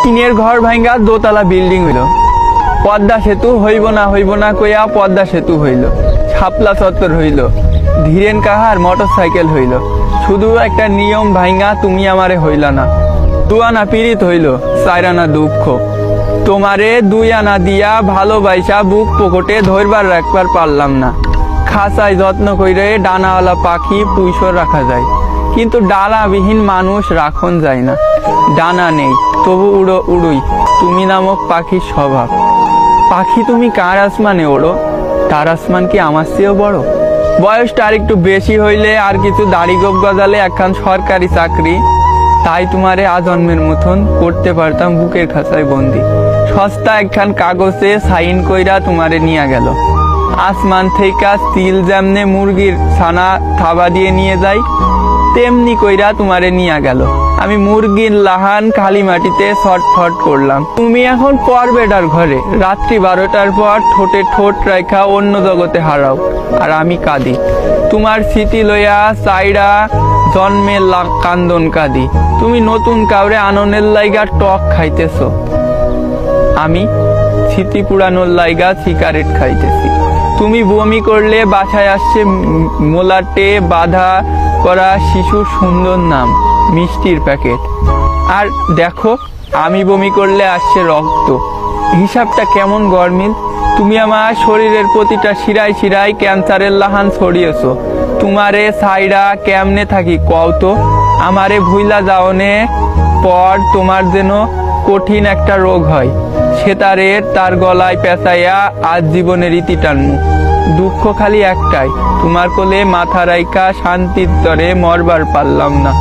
টিনের ঘর ভাঙ্গা দোতলা বিল্ডিং হইল। পদ্মা সেতু হইব না কইয়া পদ্মা সেতু হইল। শাপলা চত্বর হইল। ধীরেন কাহার মোটর সাইকেল হইল। শুধু একটা নিয়ম ভাঙ্গা তুমি আমারে হইলা না। 2 আনা পীড়িত হইল, 4 আনা দুঃখ। তোমারে 2 আনা দিয়া ভালোবাসা বুক পকেটে ধরবার রাখবার পারলাম না। খাঁচায় যত্ন কইরে ডানাওয়ালা পাখি পুইশর রাখা যায়, কিন্তু ডানাবিহীন মানুষ রাখন যায় না। ডানা নেই তবু উড়োই তুমি নামক পাখির স্বভাব। পাখি তুমি কার আসমানে ওড়ো? তার আসমান কি আমার চেয়েও বড়? বয়সটা আর একটু বেশি হইলে আর কিছু দাড়ি গোপ গজালে একখান সরকারি চাকরি, তাই তোমারে আজন্মের মতন করতে পারতাম বুকের খাঁচায় বন্দি। সস্তা একখান কাগজে সাইন কইরা তোমারে নিয়ে গেল। আসমান থেকে স্টিল যেমনে মুরগির ছানা থাবা দিয়ে নিয়ে যায়, তেমনি কইরা তোমারে নিয়ে গেল। আমি মুরগির লাহান খালি মাটিতে ছটফট করলাম। তুমি এখন পরবেটার ঘরে রাত্রি 12টার পর ঠোঁটে ঠোঁট রেখা অন্য জগতে হারাও, আর আমি কাঁদি তোমার স্মৃতি লইয়া চাইরা জন্মের কান্দন কাঁদি। তুমি নতুন কাউরে আননের লাইগা টক খাইতেছ, আমি স্মৃতি পুরানোর লাইগা সিগারেট খাইতেছি। তুমি বমি করলে বাসায় আসছে মোলাটে বাধা করা শিশুর সুন্দর নাম মিষ্টির প্যাকেট। আর দেখো আমি বমি করলে আসছে রক্ত। হিসাবটা কেমন গরমিল? তুমি আমার শরীরের প্রতিটা শিরায় শিরায় ক্যান্সারের লাহান ছড়িয়েছ। তোমারে সাইডা কেমনে থাকি কও তো? আমারে ভুইলা যাওনে পর তোমার যেন কঠিন একটা রোগ হয়, সেতারের তার গলায় পেঁচাইয়া আজ জীবনের ইতি টানমু। দুঃখ খালি একটাই, তোমার কোলে মাথা রাইখা শান্তির তরে মরবার পারলাম না।